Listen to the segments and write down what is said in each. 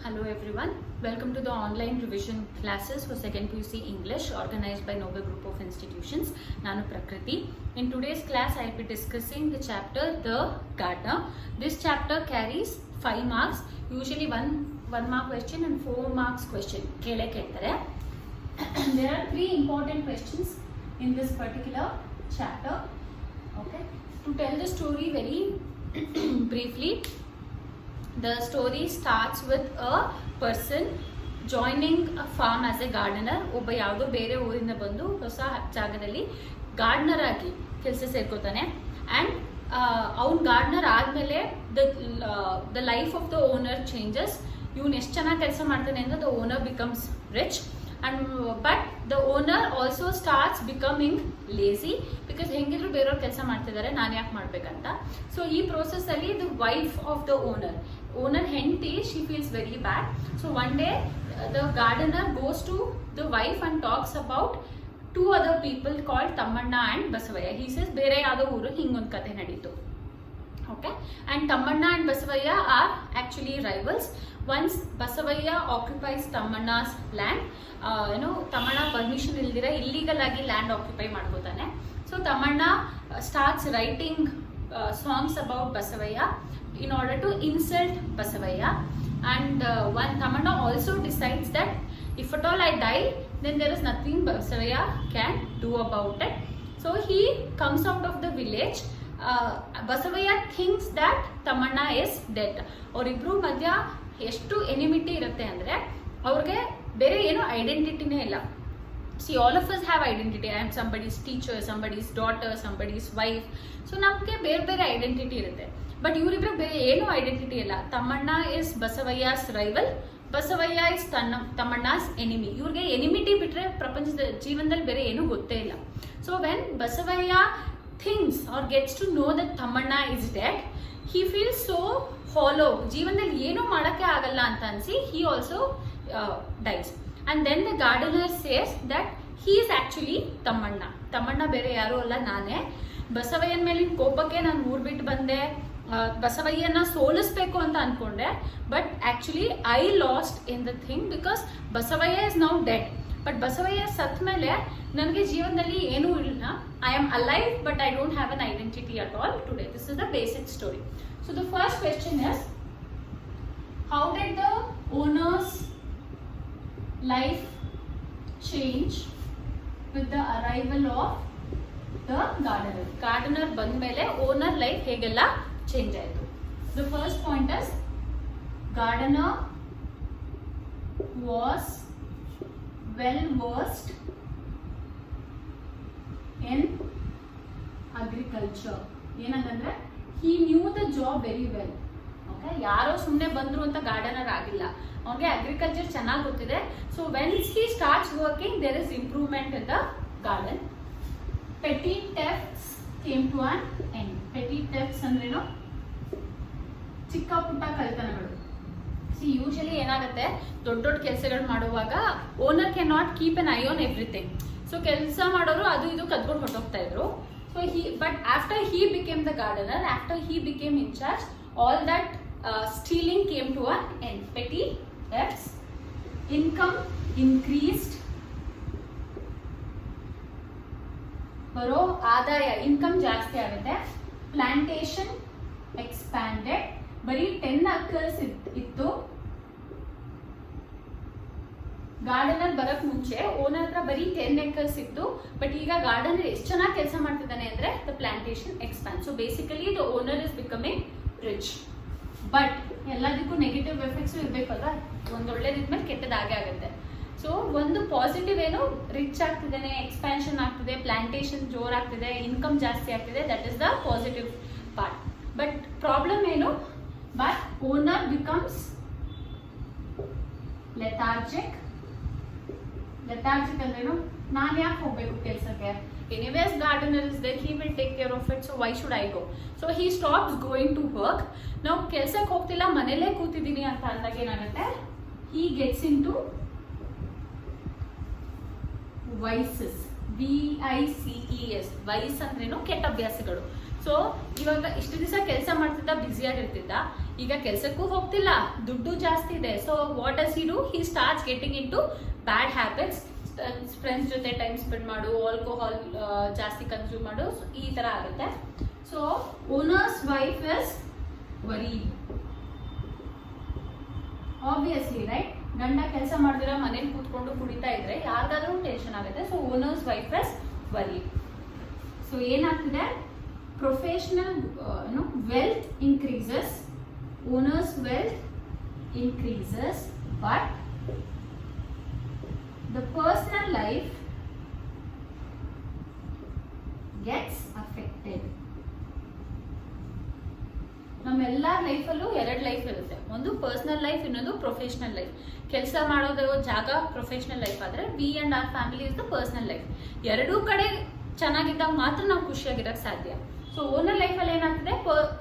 Hello everyone, welcome to the online revision classes for 2nd PUC English organized by Nova Group of Institutions. Nanu Prakriti. In today's class I will be discussing the chapter The Gardener. This chapter carries 5 marks, usually 1 mark question and 4 marks question. There are 3 important questions in this particular chapter. Okay, to tell the story very briefly, the story starts with a person joining a farm as a gardener. ಒಬ್ಬ ಯಾವುದೋ ಬೇರೆ ಊರಿಂದ ಬಂದು ಹೊಸ ಜಾಗದಲ್ಲಿ gardener ಆಗಿ ಕೆಲಸ ಸೇರ್ಕೋತಾನೆ. ಆ್ಯಂಡ್ ಅವ್ನು ಗಾರ್ಡನರ್ ಆದಮೇಲೆ the life of the owner changes. ಇವನು ಎಷ್ಟು ಚೆನ್ನಾಗಿ ಕೆಲಸ ಮಾಡ್ತಾನೆ ಅಂದರೆ the owner becomes rich. But the owner also starts becoming lazy, because ಹೆಂಗಿದ್ರು ಬೇರೆಯವ್ರು ಕೆಲಸ ಮಾಡ್ತಿದ್ದಾರೆ, ನಾನು ಯಾಕೆ ಮಾಡ್ಬೇಕಂತ. ಸೊ ಈ ಪ್ರೋಸೆಸ್ಸಲ್ಲಿ the wife of the owner ಹೆಂಡತಿ, she feels very bad. So one day the gardener goes to the wife and talks about 2 other people called Thammanna and Basavayya. He says ಬೇರೆ ಯಾವುದೋ ಊರು ಹಿಂಗೊಂದು ಕತೆ ನಡೀತು. Okay, and Tammanna and Basavaya are actually rivals. Once Basavaya occupies Tammanna's land, Tammanna permission illira illegal agi land occupy ಮಾಡ್ಕೋತಾನೆ. So Tammanna starts writing songs about Basavaya in order to insult Basavaya, and one Tammanna also decides that if at all I die, then there is nothing Basavaya can do about it. So he comes out of the village. Basavayya thinks that Tammanna is dead. ಅವರಿಬ್ರು ಮಧ್ಯ ಎಷ್ಟು enmity ಇರುತ್ತೆ ಅಂದರೆ ಅವ್ರಿಗೆ ಬೇರೆ ಏನೋ ಐಡೆಂಟಿಟಿನೇ ಇಲ್ಲ. C all of us have identity. I am somebody's teacher, somebody's daughter, somebody's wife. So ನಮಗೆ ಬೇರೆ ಬೇರೆ ಐಡೆಂಟಿಟಿ ಇರುತ್ತೆ. ಬಟ್ ಇವರಿಬ್ರು ಬೇರೆ ಏನೂ ಐಡೆಂಟಿಟಿ ಇಲ್ಲ. Thammanna is Basavayya's rival, Basavayya is Thammanna's enemy. ಇವ್ರಿಗೆ ಎನಿಮಿಟಿ ಬಿಟ್ಟರೆ ಪ್ರಪಂಚದ ಜೀವನದಲ್ಲಿ ಬೇರೆ ಏನೂ ಗೊತ್ತೇ ಇಲ್ಲ. So when Basavayya thinks or gets to know that Tammanna is dead, he feels so hollow. ಜೀವನದಲ್ಲಿ ಏನೂ ಮಾಡೋಕ್ಕೆ ಆಗಲ್ಲ ಅಂತ ಅನಿಸಿ he also dies. And then the gardener says that he is actually Thammanna ಬೇರೆ ಯಾರೂ ಅಲ್ಲ, ನಾನೇ. ಬಸವಯ್ಯನ ಮೇಲಿನ ಕೋಪಕ್ಕೆ ನಾನು ಊರು ಬಿಟ್ಟು ಬಂದೆ, ಬಸವಯ್ಯನ ಸೋಲಿಸ್ಬೇಕು ಅಂತ ಅನ್ಕೊಂಡೆ. But actually I lost in the thing because Basavayya is now dead. But Basavayya ಸತ್ ಮೇಲೆ ನನಗೆ ಜೀವನದಲ್ಲಿ ಏನೂ ಇಲ್ಲ. I am alive but I don't have an identity at all today. This is the basic story. So the first question is, how did the owners life change with the arrival of the gardener? Gardener ಬಂದ ಮೇಲೆ owner life ಹೇಗೆಲ್ಲ change ಆಯಿತು? The first point is, gardener was well versed in agriculture. ಏನಂತಂದ್ರೆ he knew the job very well. Okay, ಯಾರೋ ಸುಮ್ಮನೆ ಬಂದ್ರು ಅಂತ gardener ಆಗಿಲ್ಲ, ಅವ್ನಿಗೆ ಅಗ್ರಿಕಲ್ಚರ್ ಚೆನ್ನಾಗಿ ಗೊತ್ತಿದೆ. So when he starts working, there is improvement in the garden. Petty thefts came to an end. Petty thefts ಅಂದ್ರೇನು? ಚಿಕ್ಕ ಪುಟ್ಟ ಕಳ್ತನಗಳು. ಯೂಶಲಿ ಏನಾಗುತ್ತೆ, ದೊಡ್ಡ ದೊಡ್ಡ ಕೆಲಸಗಳು ಮಾಡುವಾಗ owner can not keep an eye on everything. So ಕೆಲಸ ಮಾಡೋರು ಅದು ಇದು ಕದ್ಕೊಂಡು ಹೊರಟೋಗ್ತಾ ಇದ್ರು. So but after he became the gardener, after he became in charge, all that stealing came to an end. Petty thefts, income increased, ಬರೋ ಆದಾಯ income ಜಾಸ್ತಿ ಆಗುತ್ತೆ. Plantation expanded. ಬರೀ 10 acres ಇತ್ತು. ಗಾರ್ಡನರ್ ಬರಕ್ ಮುಂಚೆ ಓನರ್ ಹತ್ರ ಬರೀ 10 acres ಇತ್ತು. ಬಟ್ ಈಗ ಗಾರ್ಡನರ್ ಎಷ್ಟು ಚೆನ್ನಾಗಿ ಕೆಲಸ ಮಾಡ್ತಿದ್ದಾನೆ ಅಂದ್ರೆ the plantation expand. So basically the owner is becoming rich. But ಎಲ್ಲದಕ್ಕೂ ನೆಗೆಟಿವ್ ಎಫೆಕ್ಟ್ಸ್ ಇರ್ಬೇಕಲ್ವಾ? ಒಂದು ಒಳ್ಳೇದಿದ್ಮೇಲೆ ಕೆಟ್ಟದಾಗೆ ಆಗುತ್ತೆ. ಸೊ ಒಂದು ಪಾಸಿಟಿವ್ ಏನು, ರಿಚ್ ಆಗ್ತಿದ್ದಾನೆ, ಎಕ್ಸ್ಪ್ಯಾನ್ಷನ್ ಆಗ್ತಿದೆ, ಪ್ಲಾಂಟೇಶನ್ ಜೋರಾಗ್ತಿದೆ, ಇನ್ಕಮ್ ಜಾಸ್ತಿ ಆಗ್ತಿದೆ. That is the positive part. But problem ಏನು? But owner becomes lethargic. ಅಂದ್ರೇನು? ನಾನು ಯಾಕೆ ಹೋಗ್ಬೇಕು ಕೆಲಸಕ್ಕೆ? Anyways, gardener is there, he will take care of it, so why should I go? So he stops going to work. ನಾವು ಕೆಲಸಕ್ಕೆ ಹೋಗ್ತಿಲ್ಲ, ಮನೇಲೇ ಕೂತಿದ್ದೀನಿ ಅಂತ ಅಂದಾಗ ಏನಾಗುತ್ತೆ, he gets into vices. VICES. Vice ಅಂದ್ರೇನು? ಕೆಟ್ಟ ಅಭ್ಯಾಸಗಳು. ಸೊ ಇವಾಗ ಇಷ್ಟು ದಿವಸ ಕೆಲಸ ಮಾಡ್ತಿದ್ದ ಬ್ಯುಸಿಯಾಗಿರ್ತಿದ್ದ, ಈಗ ಕೆಲಸಕ್ಕೂ ಹೋಗ್ತಿಲ್ಲ, ದುಡ್ಡು ಜಾಸ್ತಿ ಇದೆ. So what does he do? He starts getting in to bad habits. Friends ಜೊತೆ ಟೈಮ್ ಸ್ಪೆಂಡ್ ಮಾಡು, ಆಲ್ಕೋಹಾಲ್ ಜಾಸ್ತಿ ಕನ್ಸ್ಯೂಮ್ ಮಾಡು, ಈ ತರ ಆಗುತ್ತೆ. So owner's wife is worry, obviously right. ಗಂಡ ಕೆಲಸ ಮಾಡ್ದಿರ ಮನೇಲಿ ಕೂತ್ಕೊಂಡು ಕುಡಿತಾ ಇದ್ರೆ ಯಾರಿಗಾದ್ರೂ ಟೆನ್ಷನ್ ಆಗುತ್ತೆ. So owner's wife is worry. So ಏನಾಗ್ತಿದೆ? Professional wealth increases, owner's wealth increases, but the personal life gets affected. ನಮ್ಮೆಲ್ಲ ಲೈಫಲ್ಲೂ ಎರಡು ಲೈಫ್ ಇರುತ್ತೆ, ಒಂದು ಪರ್ಸನಲ್ ಲೈಫ್, ಇನ್ನೊಂದು ಪ್ರೊಫೆಷನಲ್ ಲೈಫ್. ಕೆಲಸ ಮಾಡೋದು ಜಾಗ ಪ್ರೊಫೆಷನಲ್ ಲೈಫ್ ಆದರೆ we and our family is the personal life. ಎರಡೂ ಕಡೆ ಚೆನ್ನಾಗಿದ್ದಾಗ ಮಾತ್ರ ನಾವು ಖುಷಿಯಾಗಿರೋಕ್ಕೆ ಸಾಧ್ಯ. ಸೊ ಓನರ್ ಲೈಫಲ್ಲಿ ಏನಾಗ್ತಿದೆ?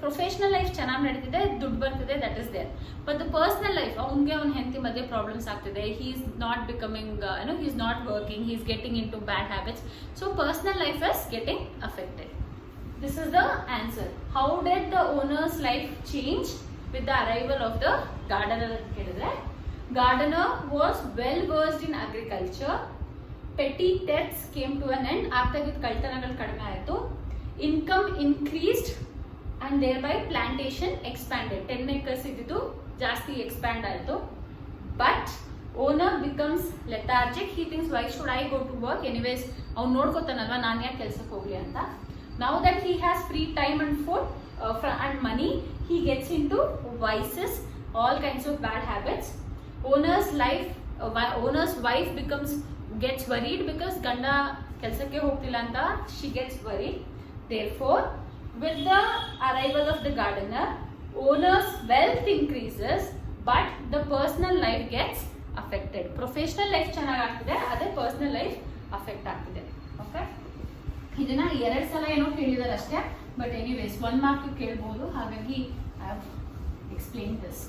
ಪ್ರೊಫೆಷನಲ್ ಲೈಫ್ ಚೆನ್ನಾಗಿ ನಡೀತಿದೆ, ದುಡ್ಡು ಬರ್ತಿದೆ, that is there. But the personal life, ಅವ್ನಿಗೆ ಅವ್ನ ಹೆಂಡತಿ ಮಧ್ಯೆ ಪ್ರಾಬ್ಲಮ್ಸ್ ಆಗ್ತಿದೆ, he is not becoming he is not working, he is getting in to bad habits. So personal life is getting affected. This is the answer. How did the owner's life change with the arrival of the gardener? Gardener was well versed in agriculture. Petty thefts came to an end. Aagtagid kaltanagal kadime aaytu. Income increased and thereby plantation expanded. 10 acres ididu ಜಾಸ್ತಿ expand ಆಯಿತು. But owner becomes lethargic. He thinks, why should I go to work? Anyways, ಅವ್ನು ನೋಡ್ಕೋತಾನಲ್ವಾ, ನಾನು ಯಾಕೆ ಕೆಲಸಕ್ಕೆ ಹೋಗ್ಲಿ ಅಂತ. Now that he has free time and food and money, he gets into vices, all kinds of bad habits. Owner's wife gets worried because ganda kelsakke hogtilla anta she gets worried. Therefore, with the arrival of the gardener, owner's wealth increases, but the personal life gets affected. Professional life ಚೆನ್ನಾಗಿ ಆಗ್ತಿದೆ, ಅದೇ personal life affect ಆಗ್ತಿದೆ. Okay? ಇದನ್ನ 2 ಸಲ ಏನೋ ಕೇಳಿದಾರೆ ಅಷ್ಟೇ, but anyways 1 mark ಕೇಳಬಹುದು, ಹಾಗಾಗಿ I have explain this.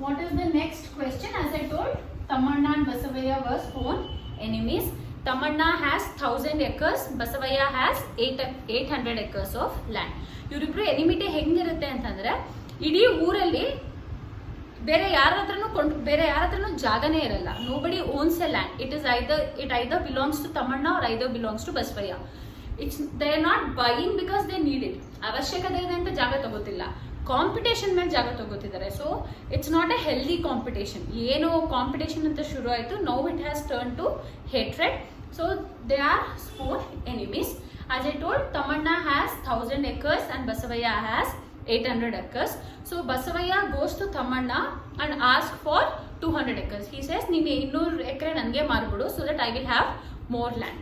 What is the next question? As I told, Tammanna and Basavayya was own enemies. Tammanna has 1000 acres, Basavayya has 800 acres of land. ಇವರಿಬ್ರು ಎನಿಮಿಟಿ ಹೆಂಗಿರುತ್ತೆ ಅಂತಂದ್ರೆ, ಇಡೀ ಊರಲ್ಲಿ ಬೇರೆ ಯಾರ ಹತ್ರನೂ ಜಾಗನೇ ಇರಲ್ಲ. Nobody owns a land. It either belongs to Tammanna or either belongs to Basavayya. They are not buying because they need it. ಅವಶ್ಯಕತೆ ಇದೆ ಅಂತ ಜಾಗ ತಗೋತಿಲ್ಲ, ಕಾಂಪಿಟೇಷನ್ ಮೇಲೆ ಜಾಗ ತಗೋತಿದ್ದಾರೆ. So it's not a healthy competition. ಏನು ಕಾಂಪಿಟೇಷನ್ ಅಂತ ಶುರು ಆಯಿತು, now it has turn to hatred. So they are own enemies. As I told, Thammanna has 1000 acres and Basavaya has 800 acres. So Basavaya goes to Tamanna and asks for 200 acres. He says, "Neenu 200 acre nange marbidu so that I will have more land."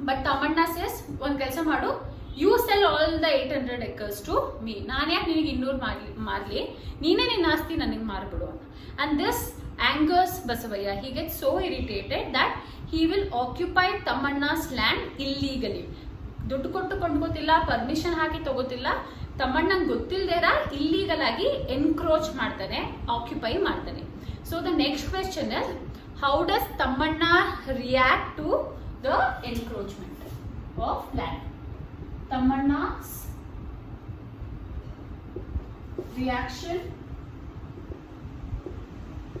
But Tamanna says, "One kelsa madu, you sell all the 800 acres to me. Naan yak ninige 200 marli, neene nin aasti nanige marbidu." And this angers Basavaya. He gets so irritated that he will occupy Tamanna's land illegally. ದುಡ್ಡು ಕೊಟ್ಟು ಕೊಂಡ್ಕೋತಿಲ್ಲ, permission ಹಾಕಿ ತಗೋತಿಲ್ಲ, ತಮ್ಮಣ್ಣಂಗೆ ಗೊತ್ತಿಲ್ಲದೇರ illegal ಆಗಿ encroach ಮಾಡ್ತಾನೆ, occupy ಮಾಡ್ತಾನೆ. So the next question is, how does Thammanna react to the encroachment of land? ತಮ್ಮಣ್ಣ's reaction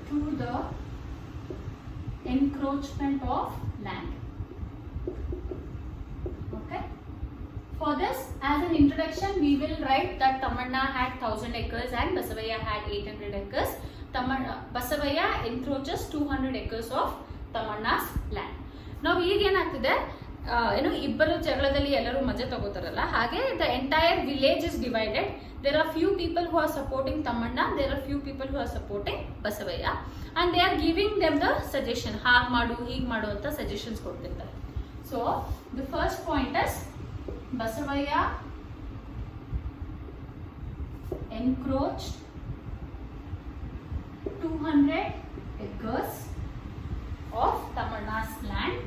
to the encroachment of land. Okay. For this, as an introduction, we will write that Tamanna had 1000 acres and Basavaya had 800 acres. Basavaya encroaches 200 acres of Tamanna's land. Now, ಈಗ ಏನಾಗ್ತಿದೆ, ಇಬ್ಬರು ಜಗಳದಲ್ಲಿ ಎಲ್ಲರೂ ಮಜಾ ತಗೋತಾರಲ್ಲ, ಹಾಗೆ the entire village is divided. There are few people who are supporting Tamanna, there are few people who are supporting Basavaya, and they are giving them the suggestion, ಹಾಗೆ ಮಾಡು, ಹೀಗೆ ಮಾಡು ಅಂತ suggestions ಕೊಡ್ತಿರ್ತಾರೆ. So, the first point is, Basavaya encroached 200 acres of Tamanna's land.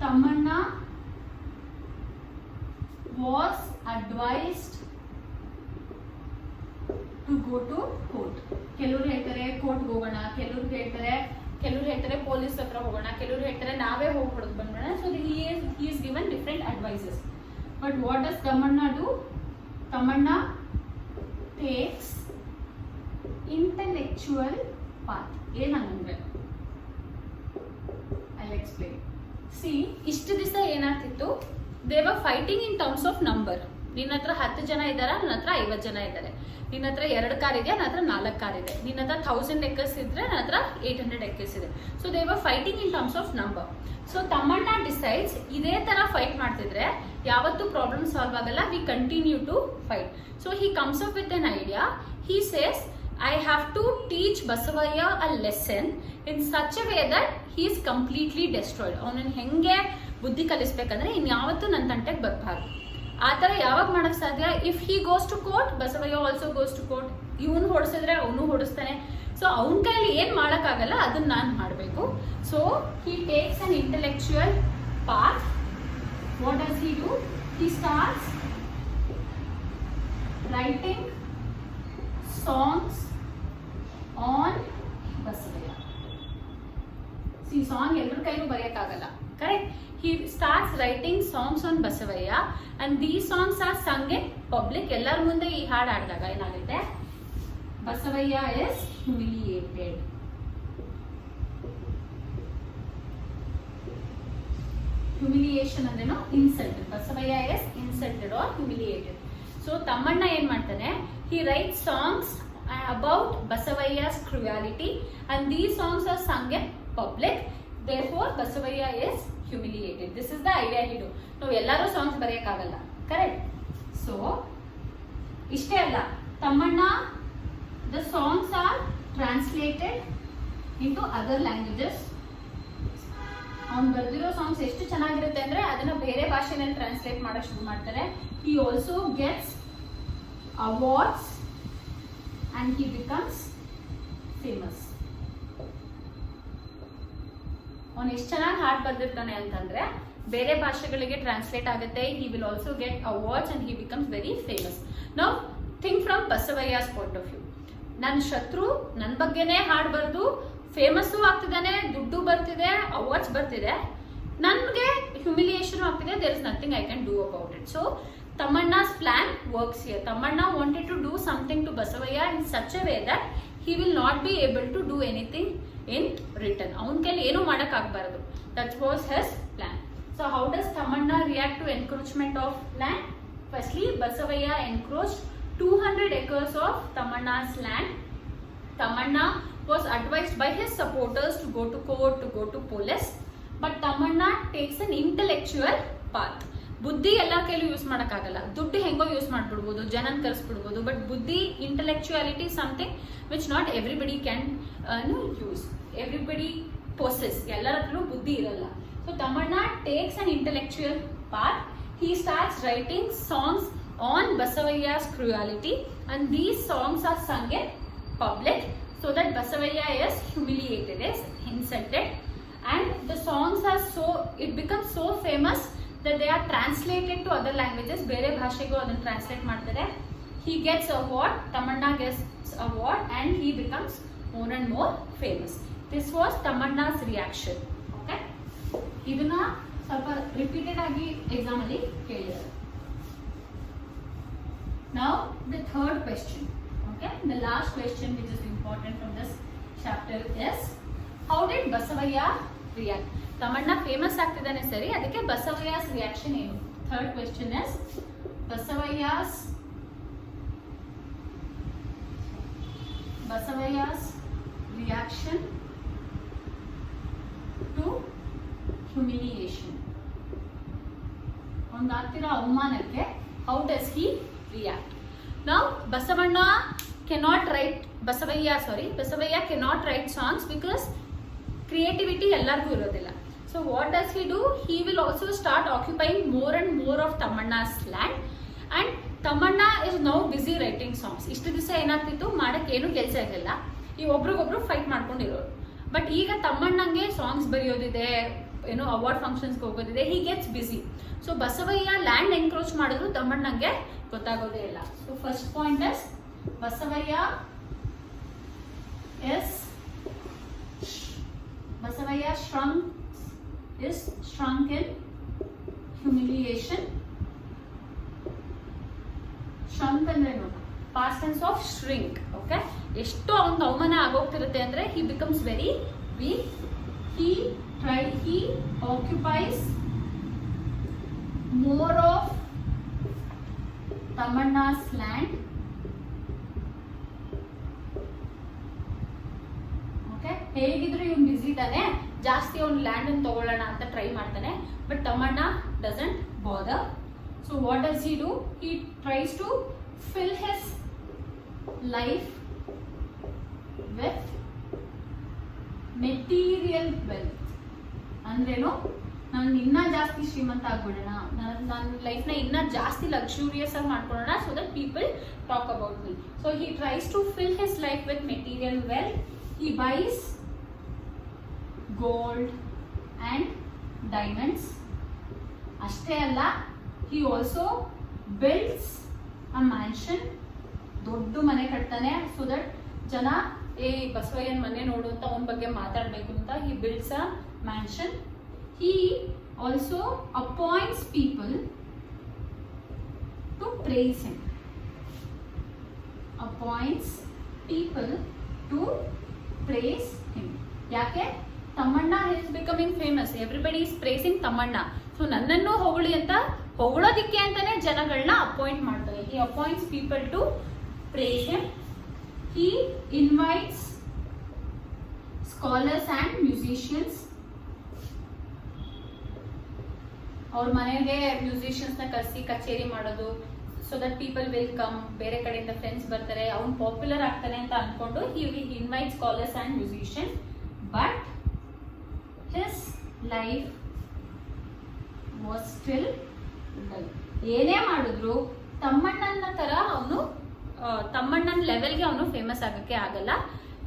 Tamanna was advised to go to court. ಕೆಲವರು ಹೇಳ್ತಾರೆ court ಹೋಗೋಣ, ಕೆಲವರು ಹೇಳ್ತಾರೆ ಪೊಲೀಸ್ ಹತ್ರ ಹೋಗೋಣ, ಕೆಲವರು ಹೇಳ್ತಾರೆ ನಾವೇ ಹೋಗಿ ಹೊಡೆದು ಬಂದ್ಬಿಡೋಣ. So he is given different advices. But what does Tamanna do? Tamanna takes intellectual path. ಏನಂದ್ರೆ I'll explain. See, ಇಷ್ಟು ದಿವಸ ಏನಾಗ್ತಿತ್ತು, they were fighting in terms of number. ನಿನ್ನ ಹತ್ರ 10 ಜನ ಇದ್ದಾರೆ, ನನ್ನ ಹತ್ರ 50 ಜನ ಇದ್ದಾರೆ. ನಿನ್ನ ಹತ್ರ 2 ಕಾರ್ ಇದೆ, ನನ್ನ ಹತ್ರ 4 ಕಾರ್ ಇದೆ. ನಿನ್ನ ಹತ್ರ 1000 acres ಇದ್ರೆ ನನ್ನ ಹತ್ರ 800 acres ಇದೆ. So they were fighting in terms of number. So Tammanna decides ಇದೇ ತರ ಫೈಟ್ ಮಾಡ್ತಿದ್ರೆ ಯಾವತ್ತೂ ಪ್ರಾಬ್ಲಮ್ ಸಾಲ್ವ್ ಆಗಲ್ಲ. We continue to fight. So he comes up with an idea. He says I have to teach Basavaya a lesson in such a way that he is completely destroyed. ಅವನನ್ನು ಹೆಂಗೆ ಬುದ್ಧಿ ಕಲಿಸ್ಬೇಕಂದ್ರೆ ಇನ್ಯಾವತ್ತೂ ನನ್ನ ತಂಟೆಗೆ ಬರಬಾರ್ದು. ಆ ಥರ ಯಾವಾಗ ಮಾಡೋಕ್ಕೆ ಸಾಧ್ಯ? If he goes to court, Basavayya also goes to court. ಇವನು ಹೊಡಿಸಿದ್ರೆ ಅವನು ಹೊಡಿಸ್ತಾನೆ. ಸೊ ಅವನ ಕೈಲಿ ಏನು ಮಾಡೋಕ್ಕಾಗಲ್ಲ, ಅದನ್ನ ನಾನು ಮಾಡಬೇಕು. So he takes an intellectual path. What does he do? He starts writing songs on Basavaya. See, song ಎಲ್ಲರ ಕೈಲೂ ಬರೆಯಕ್ಕಾಗಲ್ಲ, correct? He starts writing songs on Basavaya and these songs are sung in public. ಎಲ್ಲರ ಮುಂದೆ ಈ ಹಾಡು ಹಾಡಿದಾಗ ಏನಾಗುತ್ತೆ? Basavaya is humiliated. Humiliation ಅಂದ್ರೇನು? Insulted. Basavaya is insulted or humiliated. So Thammanna ಏನ್ ಮಾಡ್ತಾನೆ? He writes songs about Basavaya's cruelty and these songs are sung in public. Therefore Basavaya is humiliated. This is the idea he do. ನಾವು ಎಲ್ಲರೂ songs ಬರೆಯಕ್ಕಾಗಲ್ಲ, correct? So ಇಷ್ಟೇ ಅಲ್ಲ, Thammanna the songs are translated into other languages. ಅವ್ನು ಬರೆದಿರೋ songs ಎಷ್ಟು ಚೆನ್ನಾಗಿರುತ್ತೆ ಅಂದ್ರೆ ಅದನ್ನ ಬೇರೆ ಭಾಷೆನಲ್ಲಿ ಟ್ರಾನ್ಸ್ಲೇಟ್ ಮಾಡಕ್ ಶುರು ಮಾಡ್ತಾರೆ. He also gets awards and he becomes famous. ಅವನು ಎಷ್ಟು ಚೆನ್ನಾಗಿ ಹಾಡು ಬರೆದಿರ್ತಾನೆ ಅಂತಂದ್ರೆ ಬೇರೆ ಭಾಷೆಗಳಿಗೆ ಟ್ರಾನ್ಸ್ಲೇಟ್ ಆಗುತ್ತೆ. He will also get awards and he becomes very famous. Now think from Basavaya's point of view. ನನ್ನ ಶತ್ರು ನನ್ನ ಬಗ್ಗೆನೇ ಹಾಡು ಬರೆದು ಫೇಮಸ್ಸು ಆಗ್ತಿದ್ದಾನೆ, ದುಡ್ಡು ಬರ್ತಿದೆ, ಅವಾರ್ಡ್ಸ್ ಬರ್ತಿದೆ, ನನಗೆ ಹ್ಯುಮಿಲಿಯೇಷನ್ ಆಗ್ತಿದೆ. There is nothing I can do about it. So Tamanna's plan works here. Tamanna wanted to do something to Basavaya in such a way that he will not be able to do anything in return. ಅವನ ಕೈಲಿ ಏನೂ ಮಾಡೋಕ್ಕಾಗಬಾರದು. That was his plan. So how does Tamanna react to encroachment of land? Firstly, Basavaya encroached 200 acres of Tamanna's land. Tamanna was advised by his supporters to go to court, to go to police. But Tamanna takes an intellectual path. ಬುದ್ಧಿ ಎಲ್ಲ ಕೈಲೂ use ಮಾಡೋಕ್ಕಾಗಲ್ಲ. ದುಡ್ಡು ಹೆಂಗೋ use ಮಾಡ್ಬಿಡ್ಬೋದು, ಜನನ್ ಕರೆಸ್ಬಿಡ್ಬೋದು. But ಬುದ್ಧಿ, intellectuality something which not everybody can use, everybody possess. ಎಲ್ಲರ ಹತ್ರನೂ ಬುದ್ಧಿ ಇರಲ್ಲ. So Thammanna takes an intellectual path. He starts writing songs on Basavaya's cruelty and these songs are sung in public so that Basavaya is humiliated, is insulted, and the songs are so, it becomes so famous that they are translated to other languages. ಬೇರೆ ಭಾಷೆಗೂ ಅದನ್ನು translate ಮಾಡ್ತಾರೆ. He gets award, Tamanna gets award and he becomes more and more famous. This was Tamanna's reaction. Okay, ಇದನ್ನ ಸ್ವಲ್ಪ repeated ಆಗಿ exam ಅಲ್ಲಿ ಕೇಳಿದ್ದಾರೆ. Now the third question, okay, the last question which is important from this chapter is how did Basavaya react? Thammanna famous ಆಗ್ತಿದ್ದಾನೆ ಸರಿ, ಅದಕ್ಕೆ Basavayya's reaction ಏನು? Third question is Basavaya's reaction to humiliation. ಒಂದಾಗ್ತಿರೋ ಅವಮಾನಕ್ಕೆ how does he react? Now Basavaya cannot write songs because creativity ಎಲ್ಲರಿಗೂ ಇರೋದಿಲ್ಲ. So what does he do? He will also start occupying more and more of Tamanna's land and Tamanna is now busy writing songs. ಇಷ್ಟು ದಿವಸ ಏನಾಗ್ತಿತ್ತು, ಮಾಡಕ್ಕೆ ಏನು ಕೆಲಸ ಇರಲಿಲ್ಲ, ಈ ಒಬ್ರಿಗೊಬ್ರು ಫೈಟ್ ಮಾಡ್ಕೊಂಡಿರೋರು. ಬಟ್ ಈಗ ತಮ್ಮಣ್ಣಂಗೆ ಸಾಂಗ್ಸ್ ಬರೆಯೋದಿದೆ, ಏನೋ ಅವಾರ್ಡ್ ಫಂಕ್ಷನ್ಸ್ಗೆ ಹೋಗೋದಿದೆ, he gets busy. So Basavayya land encroach ಮಾಡಿದ್ರು ತಮ್ಮಣ್ಣಂಗೆ ಗೊತ್ತಾಗೋದೇ ಇಲ್ಲ. So first point is Basavaya shrunk in humiliation shrunk ಅಂದ್ರೇನು past tense of shrink. Okay, ಎಷ್ಟು ಅವನ ಅವಮಾನ ಆಗೋಗ್ತಿರುತ್ತೆ ಅಂದ್ರೆ he becomes very weak. He occupies more of Tamanna's land. Okay, ಹೇಗಿದ್ರು ಇವ್ನು ಬಿಸಿ ಇದ್ದಾನೆ, ಜಾಸ್ತಿ ಅವ್ನ ಲ್ಯಾಂಡ್ ಅನ್ನು ತಗೊಳ್ಳೋಣ ಅಂತ ಟ್ರೈ ಮಾಡ್ತಾನೆ. But Tammanna doesn't bother. So what does he do? He tries to fill his life with material wealth. ಅಂದ್ರೇನು, ನಾನು ಇನ್ನ ಜಾಸ್ತಿ ಶ್ರೀಮಂತ ಆಗ್ಬಿಡೋಣ, ನನ್ನ ಲೈಫ್ನ ಇನ್ನ ಜಾಸ್ತಿ ಲಕ್ಸುರಿಯಸ್ ಆಗಿ ಮಾಡ್ಕೊಳ್ಳೋಣ, so that people talk about me. So he tries to fill his life with material wealth. He buys gold and diamonds. ಅಷ್ಟೇ ಅಲ್ಲ, he also builds a mansion. ದೊಡ್ಡ ಮನೆ ಕಟ್ತಾನೆ, so that ಜನ ಬಸವಯ್ಯನ ಮನೆ ನೋಡು ಅಂತ ಅವನ ಬಗ್ಗೆ ಮಾತಾಡಬೇಕು ಅಂತ. He builds a mansion. He also appoints people to praise him. Appoints people to praise him. ಯಾಕೆ? Tammanna is becoming famous. Everybody is praising Tammanna. So ನನ್ನನ್ನು ಹೊಗಳಿ ಅಂತ ಹೊಗಳೋದಿಕ್ಕೆ ಅಂತಾನೆ ಜನಗಳನ್ನ ಅಪಾಯಿಂಟ್ ಮಾಡ್ತಾರೆ. He appoints people to praise him. He invites scholars and musicians. ಅವ್ರ ಮನೆಗೆ musicians ನ ಕರೆಸಿ ಕಚೇರಿ ಮಾಡೋದು, so that people will come. ಬೇರೆ ಕಡೆಯಿಂದ ಫ್ರೆಂಡ್ಸ್ ಬರ್ತಾರೆ, ಅವ್ನು ಪಾಪ್ಯುಲರ್ ಆಗ್ತಾನೆ ಅಂತ ಅನ್ಕೊಂಡು he invites scholars and musicians. But his life was still dull. ಏನೇ ಮಾಡಿದ್ರು ತಮ್ಮಣ್ಣನ ತರ ಅವನು ತಮ್ಮಣ್ಣನ ಲೆವೆಲ್ಗೆ ಅವನು ಫೇಮಸ್ ಆಗಕ್ಕೆ ಆಗಲ್ಲ.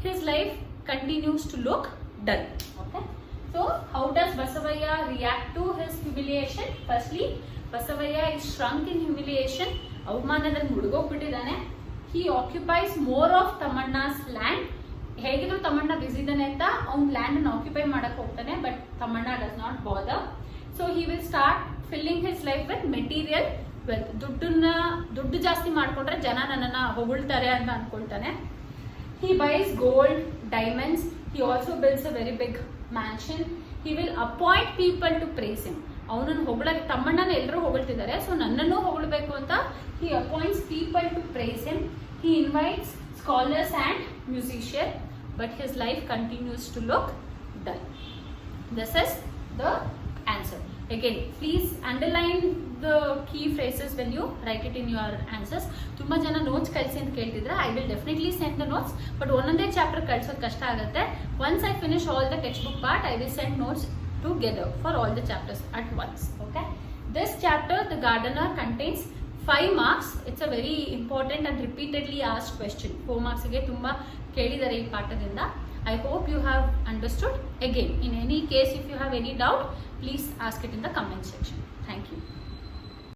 His life continues to look dull. Okay, so how does Basavaya react to his humiliation? Firstly, Basavaya is shrunk in humiliation. ಅವಮಾನದಲ್ಲಿ ಮುಳುಗೋಗ್ಬಿಟ್ಟಿದ್ದಾನೆ. He occupies more of Tamanna's land. ಹೇಗಿದ್ರು ತಮ್ಮಣ್ಣ ಬಿಸಿ ಇದ್ದಾನೆ ಅಂತ ಅವ್ನ ಲ್ಯಾಂಡ್ ಅನ್ನು ಆಕ್ಯುಪೈ ಮಾಡಕ್ ಹೋಗ್ತಾನೆ. But Tammanna does not bother. So he will start filling his life with material wealth. ದುಡ್ಡು ಜಾಸ್ತಿ ಮಾಡ್ಕೊಂಡ್ರೆ ಜನ ನನ್ನನ್ನ ಹೊಗಳ್ತಾರೆ ಅಂತ ಅನ್ಕೊಳ್ತಾನೆ. He buys gold, diamonds. He also builds a very big mansion. He will appoint people to praise him. ಅವನನ್ನು ಹೊಗಳಕ್ಕೆ ತಮ್ಮಣ್ಣನ ಎಲ್ಲರೂ ಹೊಗಳ್ತಿದ್ದಾರೆ, so ನನ್ನನ್ನು ಹೊಗಳಬೇಕು ಅಂತ he appoints people to praise him. He invites scholars and musicians, but his life continues to look dull. This is the answer. Again, please underline the key phrases when you write it in your answers. ತುಂಬಾ ಜನ notes ಕಳಿಸಿ ಅಂತ ಕೇಳ್ತಿದ್ರೆ I will definitely send the notes, but ಒಂದೊಂದೇ chapter ಕಳಿಸೋದು ಕಷ್ಟ ಆಗುತ್ತೆ. Once I finish all the textbook part, I will send notes together for all the chapters at once. Okay, this chapter, The Gardener, contains 5 marks. It's a very important and repeatedly asked question. 4 marks ಗೆ ತುಂಬಾ ಕೇಳಿದ್ದಾರೆ ಈ ಪಾಠದಿಂದ. I hope you have understood. Again, in any case, if you have any doubt, please ask it in the comment section. Thank you.